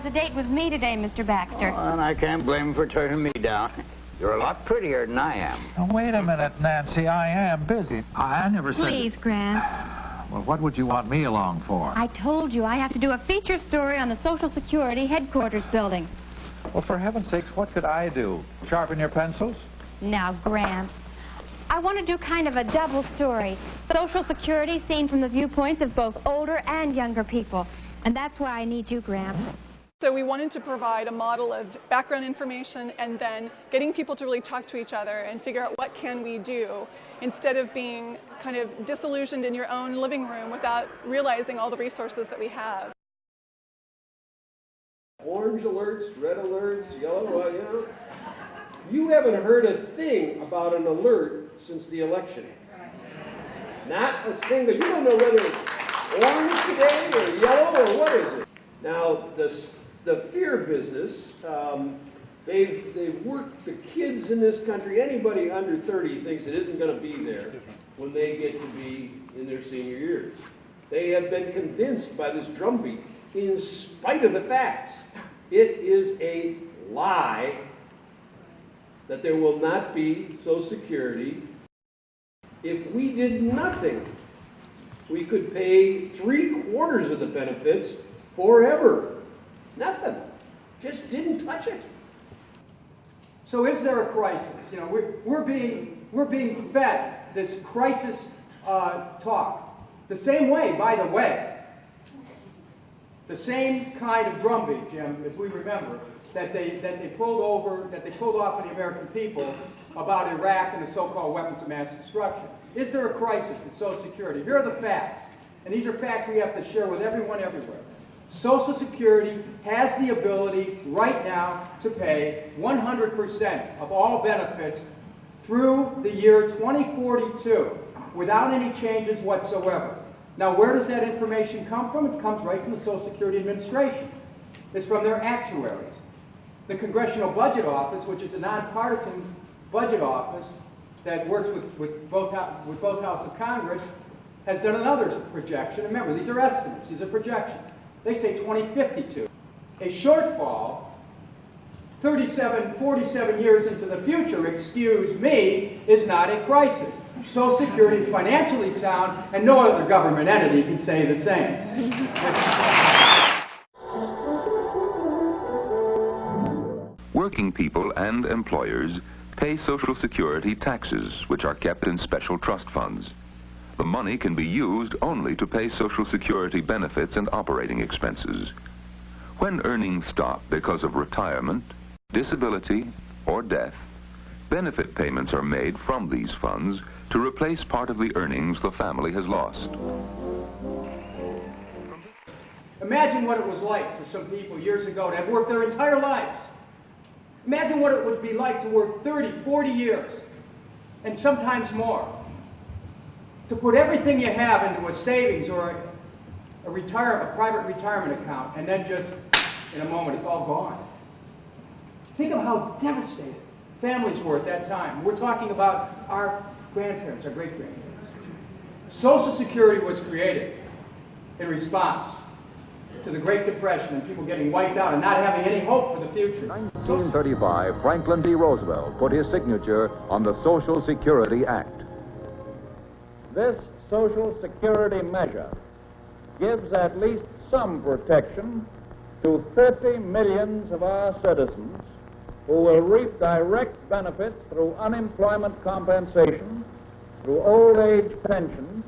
A date with me today, Mr. Baxter. Oh, and I can't blame him for turning me down. You're a lot prettier than I am. Now, wait a minute, Nancy. I am busy. I never said... Please, Grant. Well, what would you want me along for? I told you I have to do a feature story on the Social Security headquarters building. Well, for heaven's sakes, what could I do? Sharpen your pencils? Now, Grant, I want to do kind of a double story. Social Security seen from the viewpoints of both older and younger people. And that's why I need you, Grant. So we wanted to provide a model of background information and then getting people to really talk to each other and figure out what can we do instead of being kind of disillusioned in your own living room without realizing all the resources that we have. Orange alerts, red alerts, yellow, you know. You haven't heard a thing about an alert since the election. Not a single. You don't know whether it's orange today or yellow or what is it. Now, the fear business, they've worked the kids in this country. Anybody under 30 thinks it isn't going to be there when they get to be in their senior years. They have been convinced by this drumbeat, in spite of the facts. It is a lie that there will not be Social Security. If we did nothing, we could pay 3/4 of the benefits forever. Nothing. Just didn't touch it. So is there a crisis? You know, we're being fed this crisis talk. The same way, by the way, the same kind of drumbeat, Jim, as we remember, that they pulled off of the American people about Iraq and the so-called weapons of mass destruction. Is there a crisis in Social Security? Here are the facts, and these are facts we have to share with everyone everywhere. Social Security has the ability right now to pay 100% of all benefits through the year 2042 without any changes whatsoever. Now, where does that information come from? It comes right from the Social Security Administration. It's from their actuaries. The Congressional Budget Office, which is a nonpartisan budget office that works with both Houses of Congress, has done another projection. Remember, these are estimates. These are projections. They say 2052. A shortfall 47 years into the future, excuse me, is not a crisis. Social Security is financially sound, and no other government entity can say the same. Working people and employers pay Social Security taxes, which are kept in special trust funds. The money can be used only to pay Social Security benefits and operating expenses. When earnings stop because of retirement, disability, or death, benefit payments are made from these funds to replace part of the earnings the family has lost. Imagine what it was like for some people years ago to have worked their entire lives. Imagine what it would be like to work 30, 40 years, and sometimes more. To put everything you have into a savings or a private retirement account, and then just, in a moment, it's all gone. Think of how devastated families were at that time. We're talking about our grandparents, our great-grandparents. Social Security was created in response to the Great Depression and people getting wiped out and not having any hope for the future. 1935, Franklin D. Roosevelt put his signature on the Social Security Act. This Social Security measure gives at least some protection to 30 million of our citizens who will reap direct benefits through unemployment compensation, through old age pensions,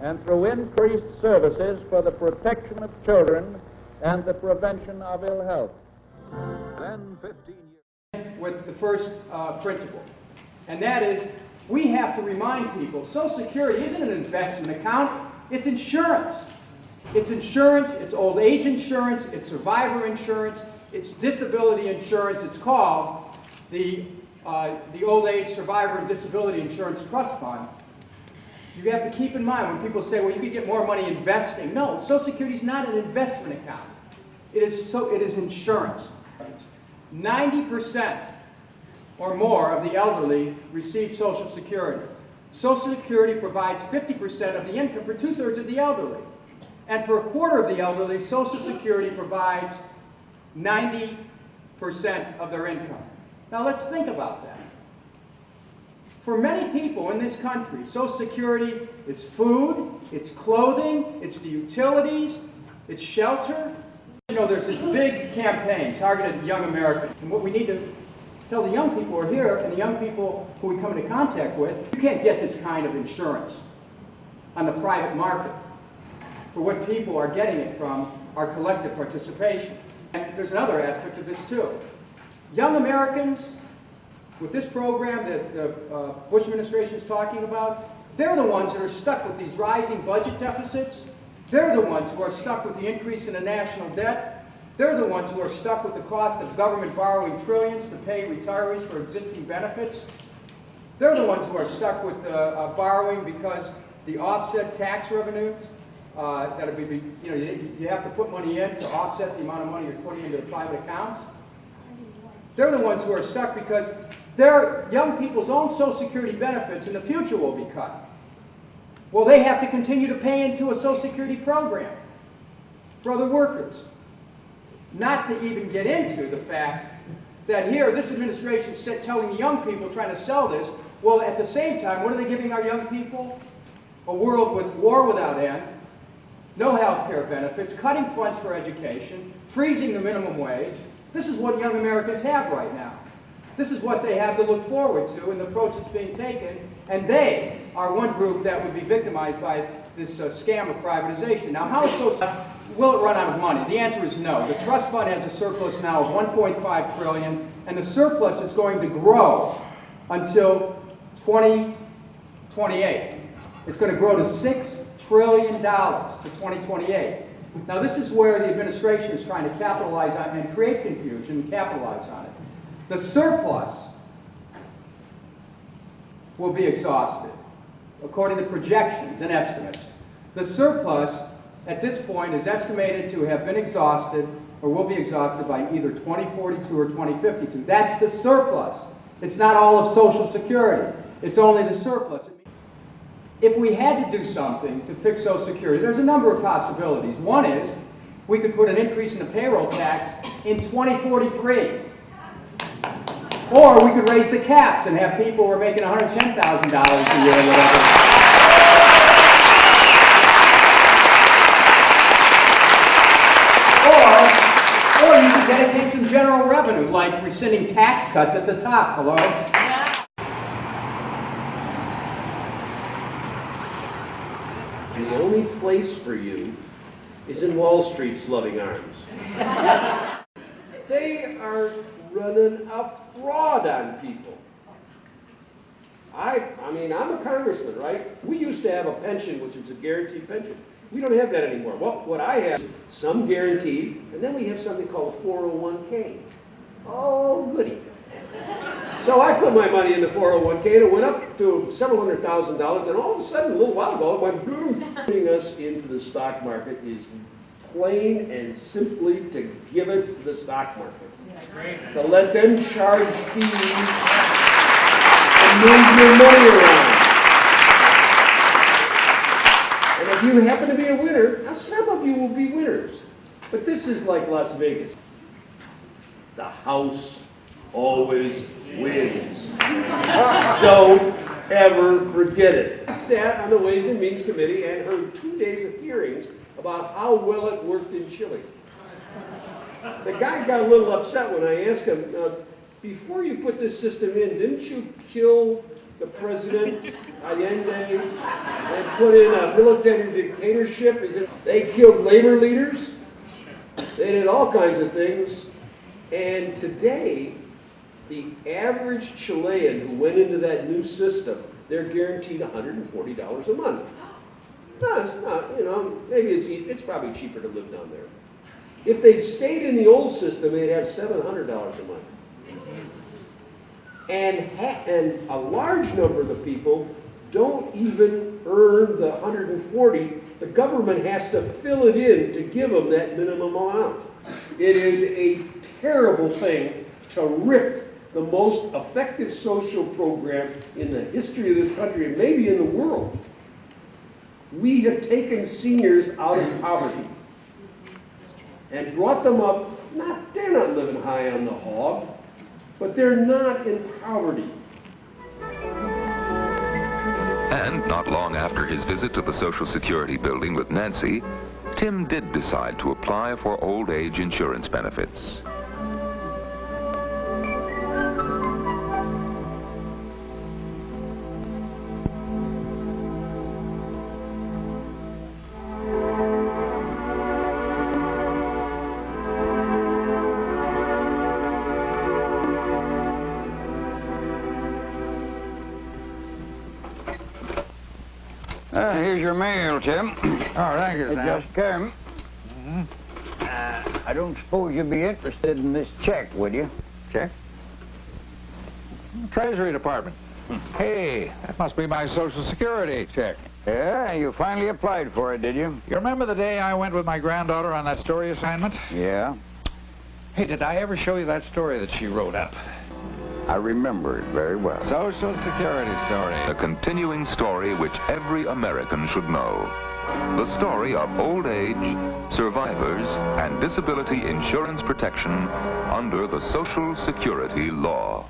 and through increased services for the protection of children and the prevention of ill health. Then 15 years... With the first principle, and that is, we have to remind people, Social Security isn't an investment account, it's insurance. It's insurance, it's old age insurance, it's survivor insurance, it's disability insurance. It's called the the Old Age Survivor and Disability Insurance Trust Fund, you have to keep in mind when people say, well, you could get more money investing. No, Social Security is not an investment account. It is insurance. 90% or more of the elderly receive Social Security. Social Security provides 50% of the income for 2/3 of the elderly. And for 1/4 of the elderly, Social Security provides 90% of their income. Now let's think about that. For many people in this country, Social Security is food, it's clothing, it's the utilities, it's shelter. You know, there's this big campaign targeted at young Americans. And what we need to tell the young people who are here and the young people who we come into contact with, you can't get this kind of insurance on the private market. For what people are getting it from our collective participation. And there's another aspect of this too. Young Americans, with this program that the Bush administration is talking about, they're the ones that are stuck with these rising budget deficits. They're the ones who are stuck with the increase in the national debt. They're the ones who are stuck with the cost of government borrowing trillions to pay retirees for existing benefits. They're the ones who are stuck with borrowing because the offset tax revenues that'll be, you know, you have to put money in to offset the amount of money you're putting into the private accounts. They're the ones who are stuck because their young people's own Social Security benefits in the future will be cut. Well, they have to continue to pay into a Social Security program for other workers. Not to even get into the fact that here, this administration is telling the young people, trying to sell this, well, at the same time, what are they giving our young people? A world with war without end, no health care benefits, cutting funds for education, freezing the minimum wage. This is what young Americans have right now. This is what they have to look forward to in the approach that's being taken, and they are one group that would be victimized by this scam of privatization. Now, how will it run out of money? The answer is no. The trust fund has a surplus now of $1.5 trillion, and the surplus is going to grow until 2028. It's going to grow to $6 trillion to 2028. Now, this is where the administration is trying to capitalize on and create confusion and capitalize on it. The surplus will be exhausted, according to projections and estimates. The surplus at this point is estimated to have been exhausted or will be exhausted by either 2042 or 2052. That's the surplus. It's not all of Social Security. It's only the surplus. If we had to do something to fix Social Security, there's a number of possibilities. One is we could put an increase in the payroll tax in 2043. Or we could raise the caps and have people who are making $110,000 a year or whatever. Or you could dedicate some general revenue, like rescinding tax cuts at the top. Hello? The only place for you is in Wall Street's loving arms. They are running a fraud on people. I mean, I'm a congressman, right? We used to have a pension, which was a guaranteed pension. We don't have that anymore. Well, what I have is some guaranteed, and then we have something called a 401k. Oh, goody. So I put my money in the 401k, and it went up to several $100,000, and all of a sudden, a little while ago, it went boom. Putting us into the stock market is plain and simply to give it to the stock market. To let them charge fees and move your money around. And if you happen to be a winner, now some of you will be winners, but this is like Las Vegas. The house always wins. Don't ever forget it. I sat on the Ways and Means Committee and heard 2 days of hearings about how well it worked in Chile. The guy got a little upset when I asked him, before you put this system in, didn't you kill the president, Allende, and put in a military dictatorship? They killed labor leaders. They did all kinds of things. And today, the average Chilean who went into that new system, they're guaranteed $140 a month. No, it's not, you know, maybe it's probably cheaper to live down there. If they'd stayed in the old system, they'd have $700 a month. and a large number of the people don't even earn the 140. The government has to fill it in to give them that minimum amount. It is a terrible thing to rip the most effective social program in the history of this country, and maybe in the world. We have taken seniors out of poverty and brought them up, they're not living high on the hog, but they're not in poverty. And not long after his visit to the Social Security building with Nancy, Tim did decide to apply for old age insurance benefits. Here's your mail, Tim. Oh, thank you, It Sam. just came. I don't suppose you'd be interested in this check, would you? Check? Treasury Department. Hey, that must be my Social Security check. Yeah, you finally applied for it, did you? You remember the day I went with my granddaughter on that story assignment? Yeah. Hey, did I ever show you that story that she wrote up? I remember it very well. Social Security story. A continuing story which every American should know. The story of old age, survivors, and disability insurance protection under the Social Security law.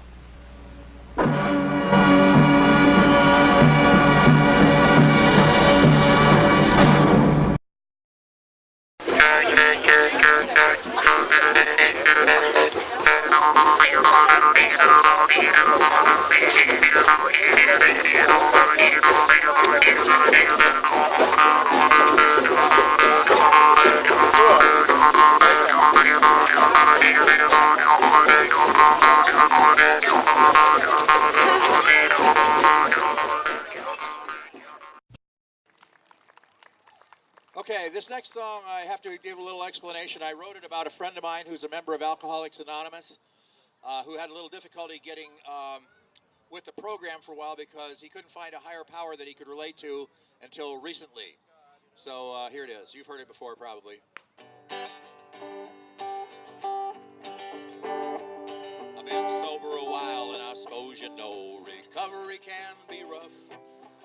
Okay, this next song I have to give a little explanation. I wrote it about a friend of mine who's a member of Alcoholics Anonymous, who had a little difficulty getting with the program for a while because he couldn't find a higher power that he could relate to until recently. So here it is. You've heard it before probably. I've been sober a while and I suppose you know recovery can be rough.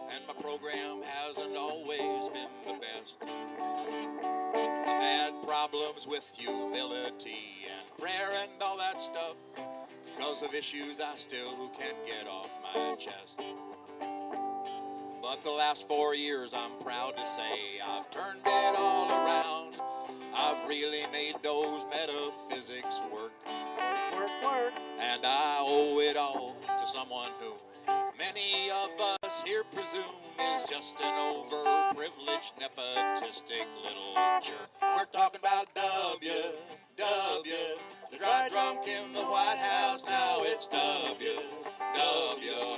And my program hasn't always been the best. I've had problems with humility and prayer and all that stuff. Because of issues I still can't get off my chest. But the last 4 years I'm proud to say I've turned it all around. I've really made those metaphysics work. And I owe it all to someone who many of us here presume is just an overprivileged, nepotistic little jerk. We're talking about W, the dry drunk in the White House. Now it's W,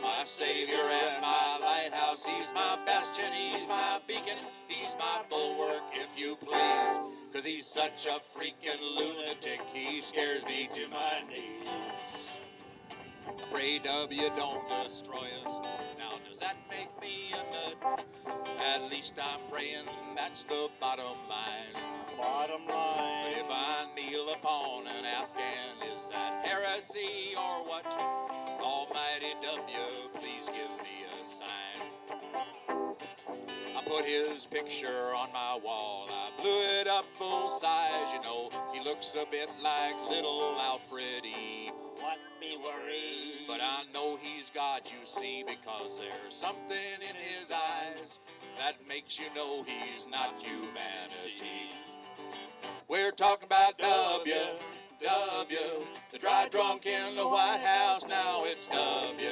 my savior and my lighthouse. He's my bastion, he's my beacon, he's my bulwark, if you please. 'Cause he's such a freaking lunatic, he scares me to my knees. Pray W don't destroy us. Now does that make me a nut? At least I'm praying that's the bottom line. Bottom line. But if I kneel upon an Afghan, is that heresy or what? Almighty W, please give me a sign. I put his picture on my wall. I blew it up full size, you know. He looks a bit like little Alfred E. What be worried? But I know he's God, you see, because there's something in his eyes that makes you know he's not humanity. We're talking about W, the dry drunk in the White House. Now it's W,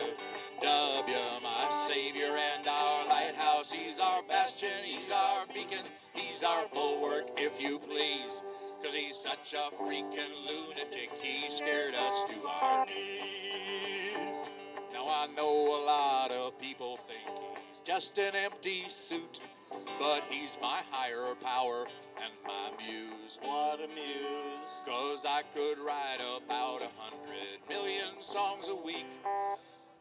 my savior and our lighthouse. He's our bastion, he's our beacon, he's our bulwark, if you please. 'Cause he's such a freaking lunatic, he scared us to our knees. Now I know a lot of people think he's just an empty suit. But he's my higher power and my muse. What a muse. 'Cause I could write about 100 million songs a week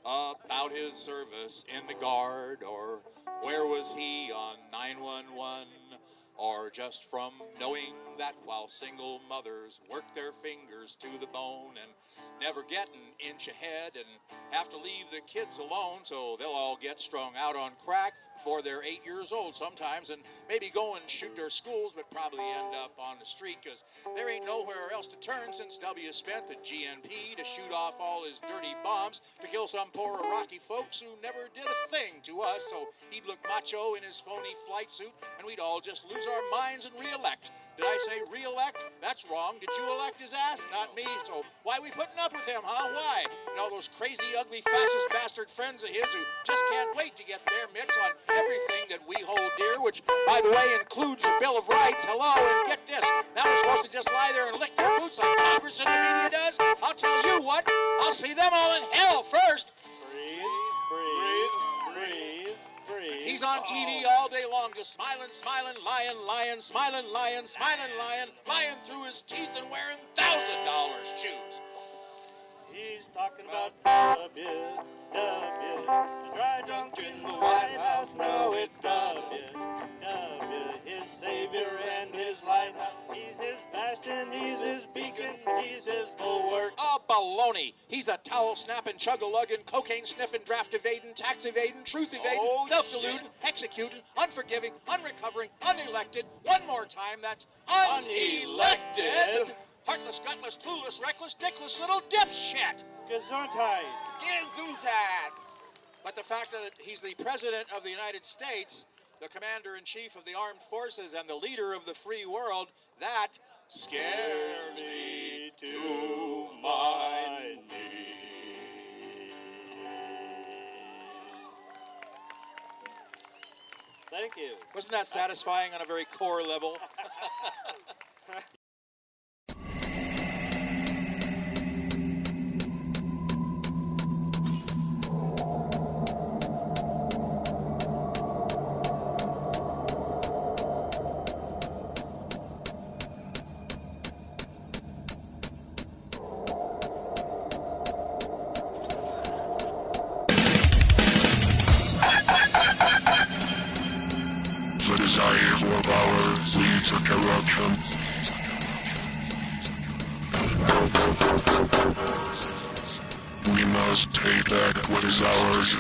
about his service in the Guard, or where was he on 911, or just from knowing that while single mothers work their fingers to the bone and never get an inch ahead and have to leave the kids alone so they'll all get strung out on crack before they're 8 years old sometimes, and maybe go and shoot their schools but probably end up on the street because there ain't nowhere else to turn since W spent the GNP to shoot off all his dirty bombs to kill some poor Iraqi folks who never did a thing to us, so he'd look macho in his phony flight suit and we'd all just lose our minds and re-elect. Did I say re-elect? That's wrong. Did you elect his ass? Not me. So why are we putting up with him, huh? Why? And all those crazy, ugly, fascist bastard friends of his who just can't wait to get their mitts on everything that we hold dear, which, by the way, includes the Bill of Rights. Hello, and get this. Now we're supposed to just lie there and lick their boots like Congress and the media does? I'll tell you what. I'll see them all in hell first. He's on TV all day long, just smiling, smiling, lying, lying, smiling, lying, smiling, lying, lying through his teeth and wearing $1,000 shoes. He's talking about W, the dry drunk in the White House. Now it's W, his savior and his lighthouse. He's his bastion, he's his beacon, he's his bulwark. Oh, baloney. He's a towel-snapping, chug-a-lugging, cocaine-sniffing, draft-evading, tax-evading, truth-evading, self-deluding, executing, unforgiving, unrecovering, unelected. One more time, that's unelected. Heartless, gutless, clueless, reckless, dickless little dipshit. Gesundheit. Gesundheit. But the fact that he's the President of the United States, the Commander-in-Chief of the Armed Forces, and the leader of the free world, that scares me to my knees. Thank you. Wasn't that satisfying on a very core level? The desire of ours leads to corruption. We must take back what is ours.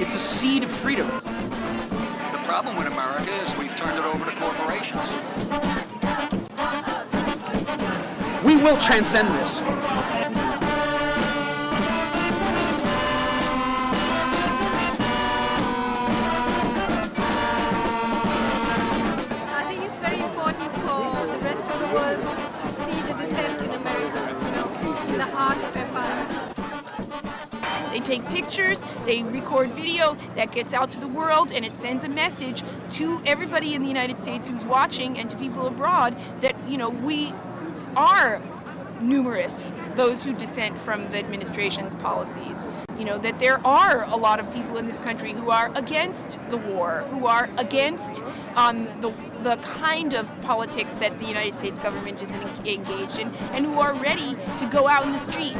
It's a seed of freedom. The problem with America is we've turned it over to corporations. We will transcend this. I think it's very important for the rest of the world to see the descent in America, you know, in the heart of empire. They take pictures, they record video that gets out to the world, and it sends a message to everybody in the United States who's watching and to people abroad that, you know, we are numerous, those who dissent from the administration's policies. You know, that there are a lot of people in this country who are against the war, who are against the kind of politics that the United States government is engaged in, and who are ready to go out in the street.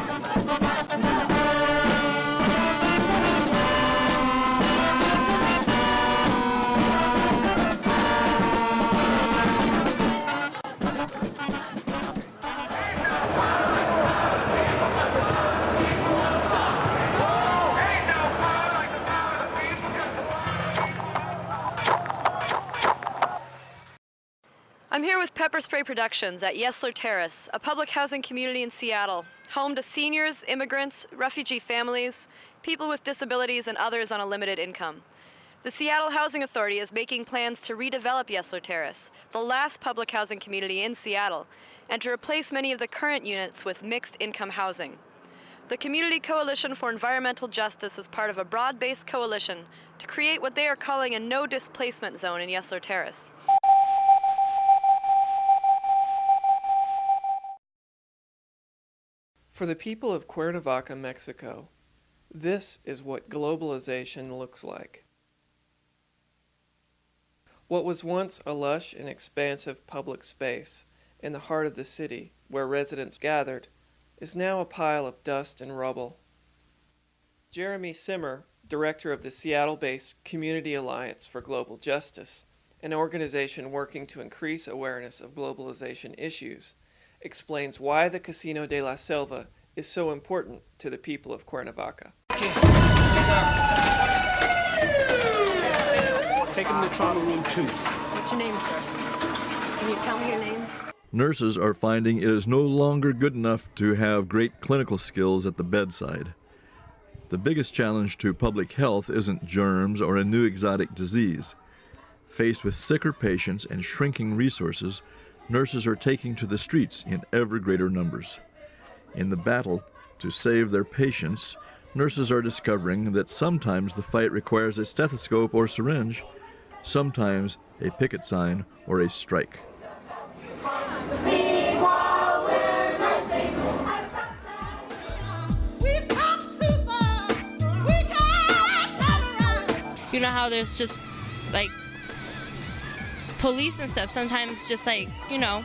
I'm here with PepperSpray Productions at Yesler Terrace, a public housing community in Seattle, home to seniors, immigrants, refugee families, people with disabilities, and others on a limited income. The Seattle Housing Authority is making plans to redevelop Yesler Terrace, the last public housing community in Seattle, and to replace many of the current units with mixed-income housing. The Community Coalition for Environmental Justice is part of a broad-based coalition to create what they are calling a no-displacement zone in Yesler Terrace. For the people of Cuernavaca, Mexico, this is what globalization looks like. What was once a lush and expansive public space in the heart of the city where residents gathered is now a pile of dust and rubble. Jeremy Simmer, director of the Seattle-based Community Alliance for Global Justice, an organization working to increase awareness of globalization issues, explains why the Casino de la Selva is so important to the people of Cuernavaca. Take him to trauma room 2. What's your name, sir? Can you tell me your name? Nurses are finding it is no longer good enough to have great clinical skills at the bedside. The biggest challenge to public health isn't germs or a new exotic disease. Faced with sicker patients and shrinking resources, nurses are taking to the streets in ever greater numbers. In the battle to save their patients, nurses are discovering that sometimes the fight requires a stethoscope or syringe, sometimes a picket sign or a strike. Meanwhile, we're nursing. We've come too far. We can't turn around. You know how there's just like police and stuff sometimes just like, you know,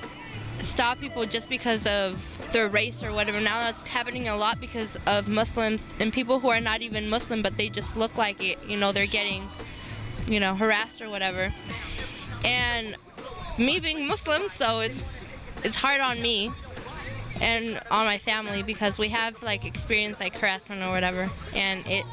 stop people just because of their race or whatever. Now that's happening a lot because of Muslims and people who are not even Muslim, but they just look like it. You know, they're getting, you know, harassed or whatever. And me being Muslim, so it's hard on me and on my family because we have like experienced like harassment or whatever, and it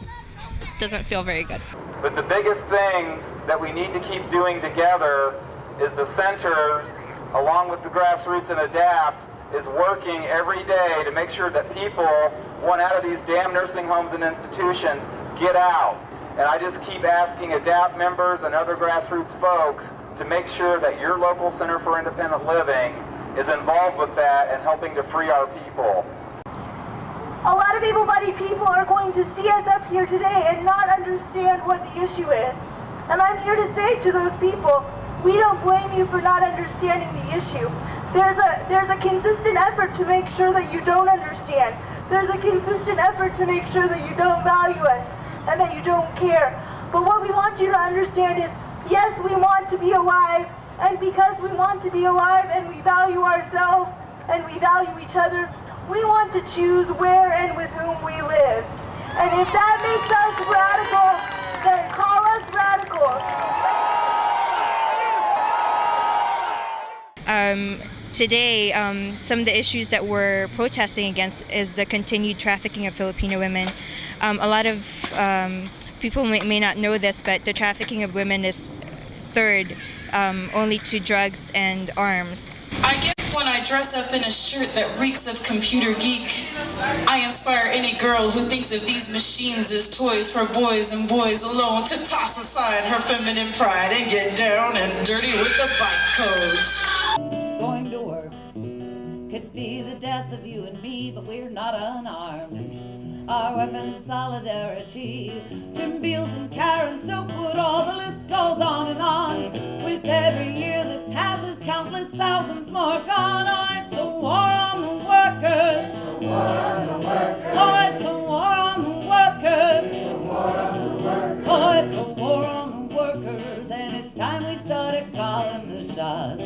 doesn't feel very good. But the biggest things that we need to keep doing together is the centers, along with the grassroots and ADAPT, is working every day to make sure that people want out of these damn nursing homes and institutions, get out. And I just keep asking ADAPT members and other grassroots folks to make sure that your local Center for Independent Living is involved with that and helping to free our people. A lot of able-bodied people are going to see us up here today and not understand what the issue is. And I'm here to say to those people, we don't blame you for not understanding the issue. There's a consistent effort to make sure that you don't understand. There's a consistent effort to make sure that you don't value us and that you don't care. But what we want you to understand is, yes, we want to be alive, and because we want to be alive and we value ourselves and we value each other, we want to choose where and with whom we live. And if that makes us radical, then call us radical. Today, some of the issues that we're protesting against is the continued trafficking of Filipino women. A lot of people may not know this, but the trafficking of women is third only to drugs and arms. I guess when I dress up in a shirt that reeks of computer geek, I inspire any girl who thinks of these machines as toys for boys and boys alone to toss aside her feminine pride and get down and dirty with the bike codes. Going to work could be the death of you and me, but we're not unarmed. Our weapon's solidarity. Tim Beals and Karen Soapwood, all the list goes on and on. With every year that passes, countless thousands more gone. Oh, it's a war on the workers. they're calling the shots.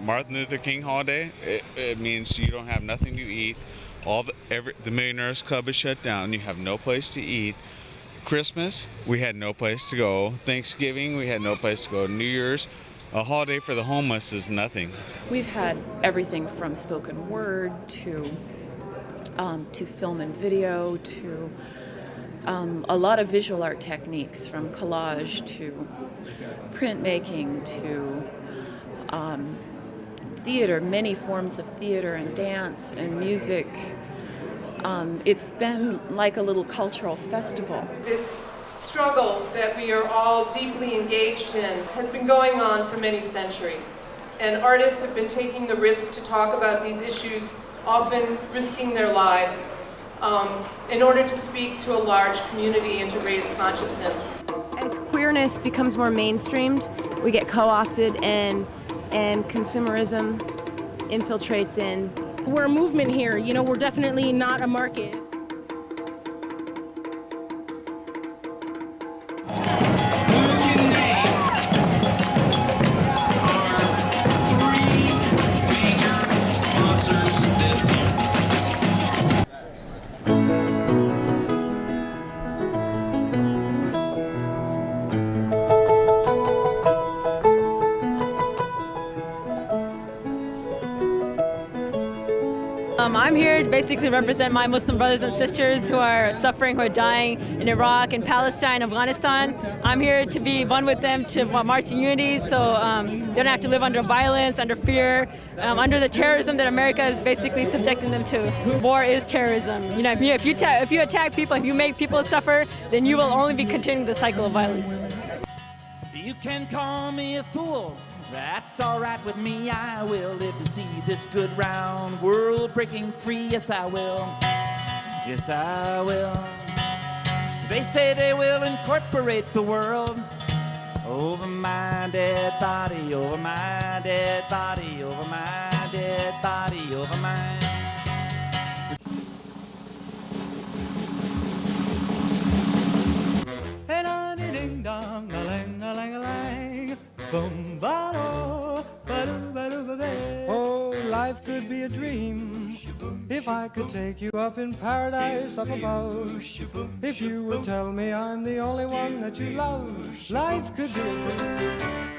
Martin Luther King holiday, it means you don't have nothing to eat. The Millionaires Club is shut down. You have no place to eat. Christmas, we had no place to go. Thanksgiving, we had no place to go. New Year's, a holiday for the homeless is nothing. We've had everything from spoken word to film and video to a lot of visual art techniques, from collage to printmaking to theater, many forms of theater and dance and music. It's been like a little cultural festival. This struggle that we are all deeply engaged in has been going on for many centuries, and artists have been taking the risk to talk about these issues, often risking their lives, in order to speak to a large community and to raise consciousness. As queerness becomes more mainstreamed, we get co-opted and consumerism infiltrates in. We're a movement here, you know, we're definitely not a market. I'm here to basically represent my Muslim brothers and sisters who are suffering, who are dying in Iraq and Palestine, Afghanistan. I'm here to be one with them, to march in unity, so they don't have to live under violence, under fear, under the terrorism that America is basically subjecting them to. War is terrorism. You know, if you attack people, if you make people suffer, then you will only be continuing the cycle of violence. You can call me a fool. That's alright with me, I will live to see this good round world breaking free, yes I will, yes I will. They say they will incorporate the world over my dead body, over my dead body, over my dead body, over mine. And a ding dong, a lang, a lang, a lang, boom, ba-do, ba-do, ba-do, ba-do. Oh, life could be a dream if I could take you up in paradise up above. If you would tell me I'm the only one that you love, life could be a dream.